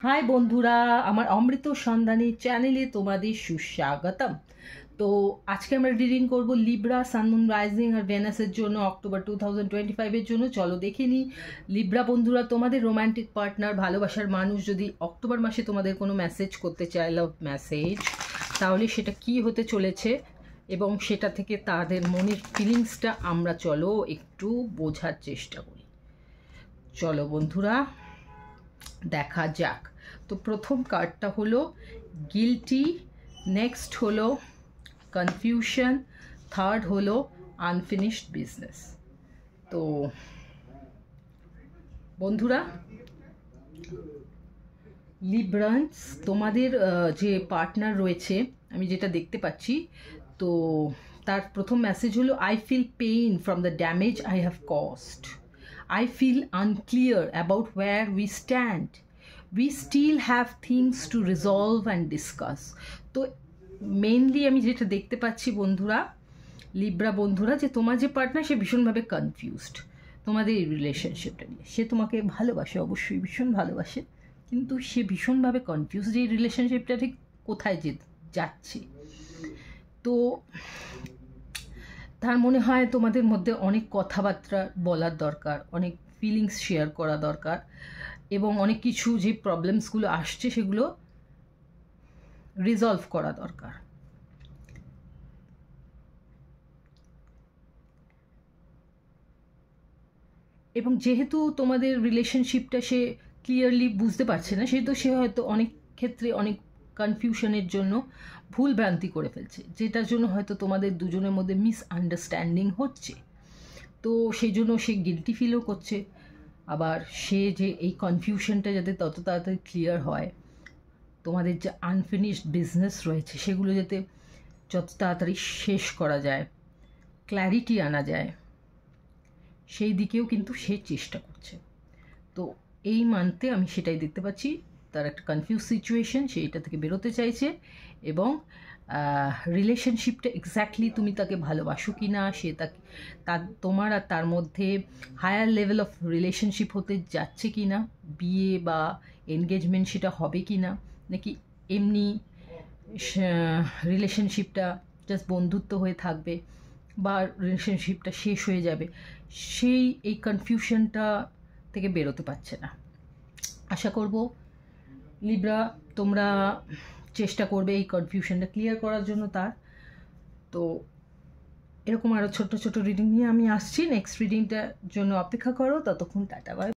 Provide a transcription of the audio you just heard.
High বন্ধুরা, আমার অমৃত সন্ধানী চ্যানেলে তোমাদের সুস্বাগতম। তো আজকে আমরা রিডিং করব লিব্রা সান মুন রাইজিং আর ভেনাসের জন্য অক্টোবর 2025-এর জন্য। চলো দেখে নিই লিব্রা বন্ধুরা, তোমাদের রোম্যান্টিক পার্টনার, ভালোবাসার মানুষ যদি অক্টোবর মাসে তোমাদের কোনো মেসেজ করতে চায়, লাভ মেসেজ, তাহলে সেটা কি হতে চলেছে এবং সেটা থেকে তাদের মনের ফিলিংসটা আমরা চলো একটু বোঝার চেষ্টা করি। চলো বন্ধুরা দেখা যাক। তো প্রথম কার্ডটা হলো গিল্টি, নেক্সট হলো কনফিউশন, থার্ড হলো আনফিনিশড বিজনেস। তো বন্ধুরা লিব্রান্স, তোমাদের যে পার্টনার রয়েছে আমি যেটা দেখতে পাচ্ছি, তো তার প্রথম মেসেজ হলো I feel pain from the damage I have caused. I feel unclear about where we stand. We still have things to resolve and discuss. তো মেইনলি আমি যেটা দেখতে পাচ্ছি বন্ধুরা, লিব্রা বন্ধুরা, যে তোমার যে পার্টনার সে ভীষণভাবে কনফিউজড তোমাদের এই রিলেশনশিপটা নিয়ে। সে তোমাকে ভালোবাসে, অবশ্যই ভীষণ ভালোবাসে, কিন্তু সে ভীষণভাবে কনফিউজ যে এই রিলেশনশিপটা ঠিক কোথায় যাচ্ছে। তো তার মনে হয় তোমাদের মধ্যে অনেক কথাবার্তা বলার দরকার, অনেক ফিলিংস শেয়ার করা দরকার, এবং অনেক কিছু যে প্রবলেমসগুলো আসছে সেগুলো রিজলভ করা দরকার। এবং যেহেতু তোমাদের রিলেশনশিপটা সে ক্লিয়ারলি বুঝতে পারছে না, সেহেতু সে হয়তো অনেক ক্ষেত্রে অনেক কনফিউশনের জন্য ভুল ভ্রান্তি করে ফেলছে, যেটার জন্য হয়তো তোমাদের দুজনের মধ্যে মিসআন্ডারস্ট্যান্ডিং হচ্ছে। তো সেই জন্য সে গিল্টি ফিলও করছে। আবার সে যে এই কনফিউশনটা যাতে তত তাড়াতাড়ি ক্লিয়ার হয়, তোমাদের যে আনফিনিশড বিজনেস রয়েছে সেগুলো যাতে যত তাড়াতাড়ি শেষ করা যায়, ক্ল্যারিটি আনা যায়, সেই দিকেও কিন্তু সে চেষ্টা করছে। তো এই মান্থে আমি সেটাই দেখতে পাচ্ছি, তার একটা কনফিউজ সিচুয়েশন, সে এটা থেকে বেরোতে চাইছে। এবং রিলেশনশিপটা এক্স্যাক্টলি তুমি তাকে ভালোবাসো কি না, সে তাকে তোমার আর তার মধ্যে হায়ার লেভেল অফ রিলেশনশিপ হতে যাচ্ছে কি না, বিয়ে বা এনগেজমেন্ট সেটা হবে কি না, নাকি এমনি রিলেশনশিপটা জাস্ট বন্ধুত্ব হয়ে থাকবে বা রিলেশনশিপটা শেষ হয়ে যাবে, সেই এই কনফিউশনটা থেকে বেরোতে পারছে না। আশা করব লিব্রা তোমরা চেষ্টা করবে এই কনফিউশনটা ক্লিয়ার করার জন্য তার। তো এরকম আরও ছোট ছোট রিডিং নিয়ে আমি আসছি, নেক্সট রিডিংটার জন্য অপেক্ষা করো, ততক্ষণ টাটা বাই।